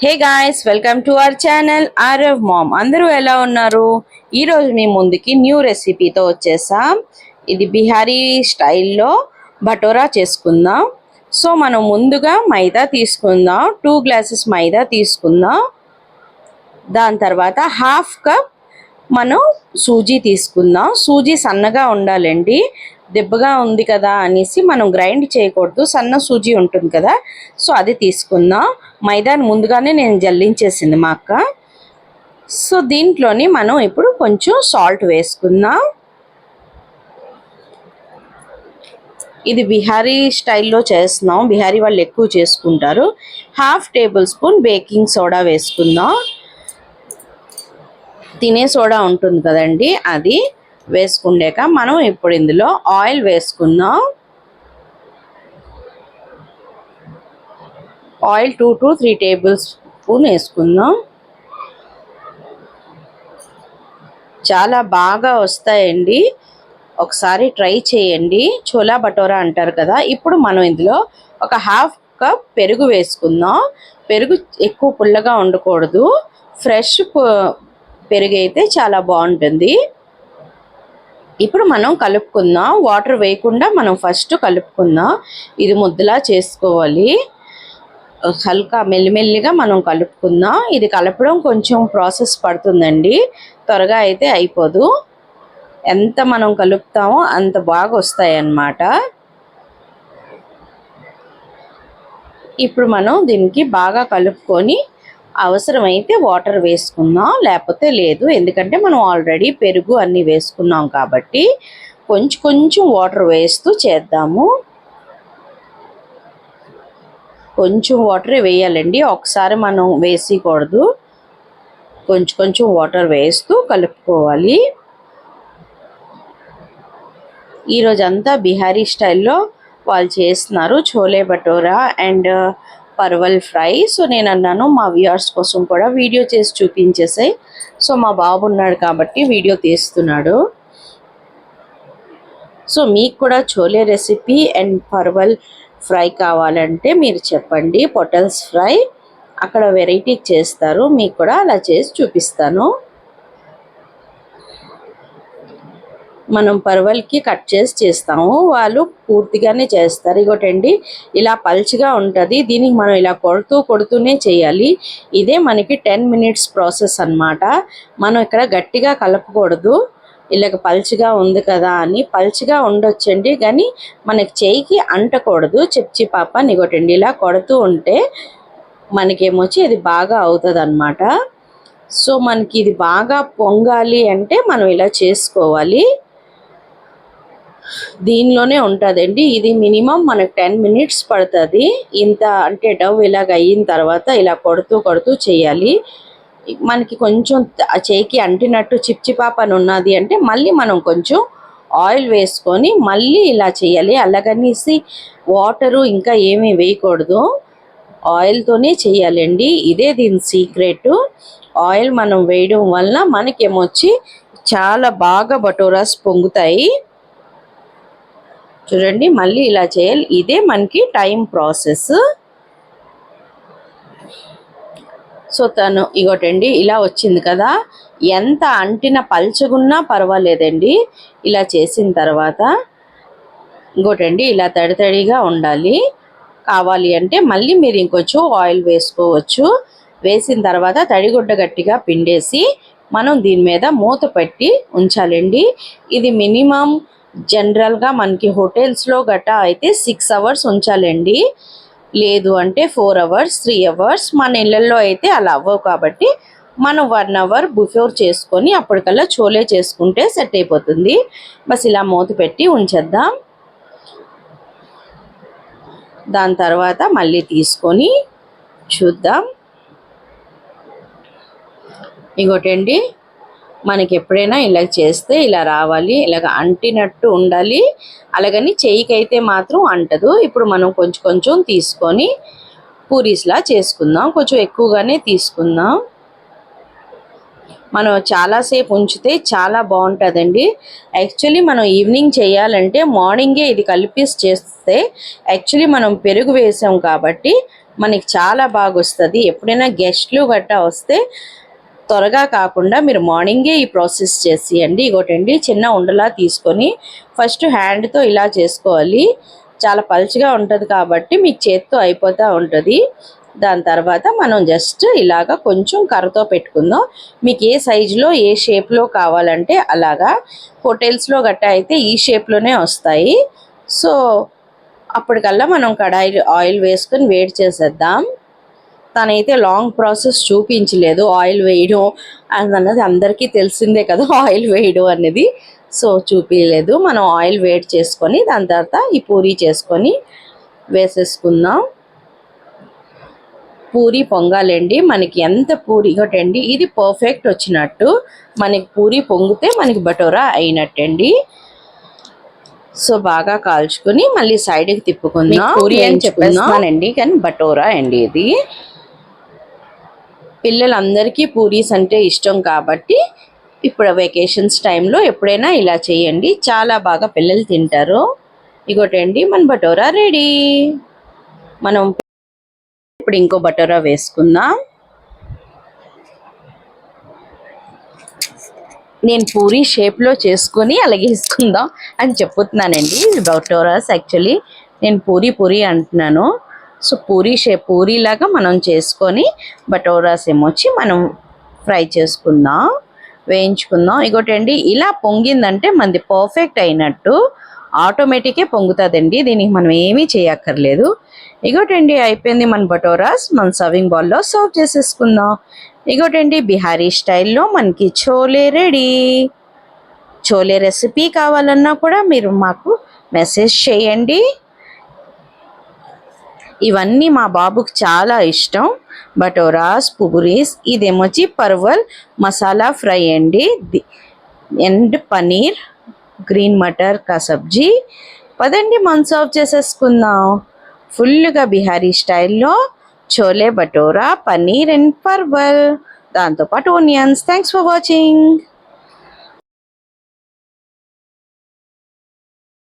Hey guys, welcome to our channel Aarav mom. అందరూ ఎలా ఉన్నారు? ఈరోజు మీ ముందుకి న్యూ రెసిపీతో వచ్చేసాం. ఇది బిహారీ స్టైల్లో భటోరా చేసుకుందాం. సో మనం ముందుగా మైదా తీసుకుందాం. 2 గ్లాసెస్ మైదా తీసుకుందాం. దాని తర్వాత హాఫ్ కప్ మనం సూజీ తీసుకుందాం. సూజీ సన్నగా ఉండాలండి. దెబ్బగా ఉంది కదా అనేసి మనం గ్రైండ్ చేయకూడదు. సన్న సూజీ ఉంటుంది కదా, సో అది తీసుకుందాం. మైదాని ముందుగానే నేను జల్లించేసింది మా అక్క. సో దీంట్లోని మనం ఇప్పుడు కొంచెం సాల్ట్ వేసుకుందాం. ఇది బిహారీ స్టైల్లో చేస్తున్నాం. బిహారీ వాళ్ళు ఎక్కువ చేసుకుంటారు. Half table spoon baking soda వేసుకుందాం. తినే సోడా ఉంటుంది కదండి, అది వేసుకుండాక మనం ఇప్పుడు ఇందులో ఆయిల్ వేసుకుందాం. ఆయిల్ 2 to 3 టేబుల్ స్పూన్ వేసుకుందాం. చాలా బాగా వస్తాయండి, ఒకసారి ట్రై చేయండి. చోలా భటోరా అంటారు కదా. ఇప్పుడు మనం ఇందులో ఒక హాఫ్ కప్ పెరుగు వేసుకుందాం. పెరుగు ఎక్కువ పుల్లగా ఉండకూడదు. ఫ్రెష్ పెరుగు అయితే చాలా బాగుంటుంది. ఇప్పుడు మనం కలుపుకుందాం. వాటర్ వేయకుండా మనం ఫస్ట్ కలుపుకుందాం. ఇది ముద్దలా చేసుకోవాలి. హల్కా మెల్లిమెల్లిగా మనం కలుపుకుందాం. ఇది కలపడం కొంచెం ప్రాసెస్ పడుతుందండి, త్వరగా అయితే అయిపోదు. ఎంత మనం కలుపుతామో అంత బాగా వస్తాయి అన్నమాట. ఇప్పుడు మనం దీనికి బాగా కలుపుకొని అవసరమైతే వాటర్ వేసుకుందాం, లేకపోతే లేదు. ఎందుకంటే మనం ఆల్రెడీ పెరుగు అన్నీ వేసుకున్నాం కాబట్టి కొంచెం కొంచెం వాటర్ వేస్తూ చేద్దాము. కొంచెం వాటరే వేయాలండి, ఒకసారి మనం వేసేయకూడదు. కొంచెం కొంచెం వాటర్ వేస్తూ కలుపుకోవాలి. ఈరోజంతా బిహారీ స్టైల్లో వాళ్ళు చేస్తున్నారు chole bhatura and parwal fry. So నేను అన్నాను మా వ్యూవర్స్ కోసం కూడా వీడియో చేసి చూపించేసాయి. సో మా బాబు ఉన్నాడు కాబట్టి వీడియో తీస్తున్నాడు. సో మీకు కూడా chole recipe and parwal fry కావాలంటే మీరు చెప్పండి. పొటల్స్ ఫ్రై అక్కడ వెరైటీ చేస్తారు, మీకు కూడా అలా చేసి చూపిస్తాను. మనం పర్వల్కి కట్ చేసి చేస్తాము, వాళ్ళు పూర్తిగానే చేస్తారు. ఇగోటండి ఇలా పల్చగా ఉంటుంది. దీనికి మనం ఇలా కొడుతూనే చేయాలి. ఇదే మనకి 10 minutes ప్రాసెస్ అన్నమాట. మనం ఇక్కడ గట్టిగా కలపకూడదు. ఇలాగ పల్చగా ఉంది కదా అని. పల్చగా ఉండొచ్చండి, కానీ మనకి చేయికి అంటకూడదు. చిప్చి పాప నిగొటండి ఇలా కొడుతూ ఉంటే మనకేమొచ్చి ఇది బాగా అవుతుంది అన్నమాట. సో మనకి ఇది బాగా పొంగాలి అంటే మనం ఇలా చేసుకోవాలి. దీనిలోనే ఉంటుందండి. ఇది మినిమం మనకు 10 minutes పడుతుంది. ఇంత అంటే డవ్ ఇలాగ అయిన తర్వాత ఇలా కొడుతూ చేయాలి. మనకి కొంచెం చేయికి అంటినట్టు చిప్చిపాపని ఉన్నది అంటే మళ్ళీ మనం కొంచెం ఆయిల్ వేసుకొని మళ్ళీ ఇలా చేయాలి. అలాగనేసి వాటరు ఇంకా ఏమీ వేయకూడదు, ఆయిల్తోనే చేయాలండి. ఇదే దీని సీక్రెట్. ఆయిల్ మనం వేయడం వల్ల మనకేమొచ్చి చాలా బాగా భటోరాస్ పొంగుతాయి. చూడండి మళ్ళీ ఇలా చేయాలి. ఇదే మనకి టైం ప్రాసెస్. సో తను ఇగోటండి ఇలా వచ్చింది కదా. ఎంత అంటిన పల్చగున్నా పర్వాలేదండి. ఇలా చేసిన తర్వాత ఇంకోటండి ఇలా తడిగా ఉండాలి. కావాలి అంటే మళ్ళీ మీరు ఇంకొంచెం ఆయిల్ వేసుకోవచ్చు. వేసిన తర్వాత తడిగుడ్డ గట్టిగా పిండేసి మనం దీని మీద మూత పెట్టి ఉంచాలండి. ఇది మినిమం జనరల్గా మనకి హోటల్స్లో గట్టా అయితే 6 hours ఉంచాలండి. లేదు అంటే 4 hours 3 hours. మన ఇళ్ళల్లో అయితే అలా అవ్వవు కాబట్టి మనం 1 hour బిఫోర్ చేసుకొని అప్పటికల్లా చోలే చేసుకుంటే సెట్ అయిపోతుంది. బస్ ఇలా మూత పెట్టి ఉంచేద్దాం. దాని తర్వాత మళ్ళీ తీసుకొని చూద్దాం. ఇంకోటండి మనకి ఎప్పుడైనా ఇలా చేస్తే ఇలా రావాలి, ఇలాగ అంటినట్టు ఉండాలి. అలాగని చెయ్యికైతే మాత్రం అంటదు. ఇప్పుడు మనం కొంచెం కొంచెం తీసుకొని పూరీస్లా చేసుకుందాం. కొంచెం ఎక్కువగానే తీసుకుందాం. మనం చాలాసేపు ఉంచితే చాలా బాగుంటుందండి. యాక్చువల్లీ మనం ఈవినింగ్ చేయాలంటే మార్నింగే ఇది కలిపి చేస్తే యాక్చువల్లీ మనం పెరుగు వేసాం కాబట్టి మనకి చాలా బాగా వస్తుంది. ఎప్పుడైనా గెస్ట్లు గట్టా వస్తే త్వరగా కాకుండా మీరు మార్నింగే ఈ ప్రాసెస్ చేసేయండి. ఇగోటండి చిన్న ఉండలా తీసుకొని ఫస్ట్ హ్యాండ్తో ఇలా చేసుకోవాలి. చాలా పలుచగా ఉంటుంది కాబట్టి మీకు చేత్తో అయిపోతూ ఉంటుంది. దాని తర్వాత మనం జస్ట్ ఇలాగా కొంచెం కర్రతో పెట్టుకుందాం. మీకు ఏ సైజులో ఏ షేప్లో కావాలంటే అలాగా. హోటల్స్లో గట్టా అయితే ఈ షేప్లోనే వస్తాయి. సో అప్పటికల్లా మనం కడాయి ఆయిల్ వేసుకొని వేడి చేసేద్దాం. తనైతే లాంగ్ ప్రాసెస్ చూపించలేదు ఆయిల్ వేయడం అన్నది అందరికీ తెలిసిందే కదా, ఆయిల్ వేయడం అనేది. సో చూపించలేదు. మనం ఆయిల్ వేడి చేసుకొని దాని తర్వాత ఈ పూరీ చేసుకొని వేసేసుకుందాం. పూరీ పొంగాలండి. మనకి ఎంత పూరీ ఒకటండి ఇది పర్ఫెక్ట్ వచ్చినట్టు. మనకి పూరీ పొంగితే మనకి బటోరా అయినట్టండి. సో బాగా కాల్చుకొని మళ్ళీ సైడ్కి తిప్పుకుందాం. పూరీ అని చెప్పేస్తున్నానండి కానీ బటోరా అండి ఇది. పిల్లలందరికీ పూరీస్ అంటే ఇష్టం కాబట్టి ఇప్పుడు వెకేషన్స్ టైంలో ఎప్పుడైనా ఇలా చేయండి, చాలా బాగా పిల్లలు తింటారు. ఇగోటండి మన బటోరా రెడీ. మనం ఇప్పుడు ఇంకో బటోరా వేసుకుందాం. నేను పూరీ షేప్లో చేసుకొని అలాగే వేసుకుందాం అని చెప్పుతున్నానండి. బటోరాస్ యాక్చువల్లీ నేను పూరీ అంటున్నాను. సో పూరీలాగా మనం చేసుకొని బటోరాస్ ఏమొచ్చి మనం ఫ్రై చేసుకుందాం, వేయించుకుందాం. ఇగోటండి ఇలా పొంగిందంటే మనది పర్ఫెక్ట్ అయినట్టు. ఆటోమేటిక్గా పొంగుతుందండి, దీనికి మనం ఏమీ చేయక్కర్లేదు. ఇగోటండి అయిపోయింది మన బటోరాస్. మనం సర్వింగ్ బౌల్లో సర్వ్ చేసేసుకుందాం. ఇగోటండి బిహారీ స్టైల్లో మనకి చోలే రెడీ. చోలే రెసిపీ కావాలన్నా కూడా మీరు మాకు మెసేజ్ చేయండి. ఇవన్నీ మా బాబుకి చాలా ఇష్టం. బటోరాస్, పూరీస్, ఇదేమొచ్చి పర్వల్ మసాలా ఫ్రై అండి, అండ్ పనీర్ గ్రీన్ మటర్ కా సబ్జీ. పదండి మనం సర్వ్ చేసేసుకుందాం. ఫుల్గా బిహారీ స్టైల్లో చోలే భటోరా, పనీర్ అండ్ పర్వల్, దాంతోపాటు ఆనియన్స్. Thanks for watching.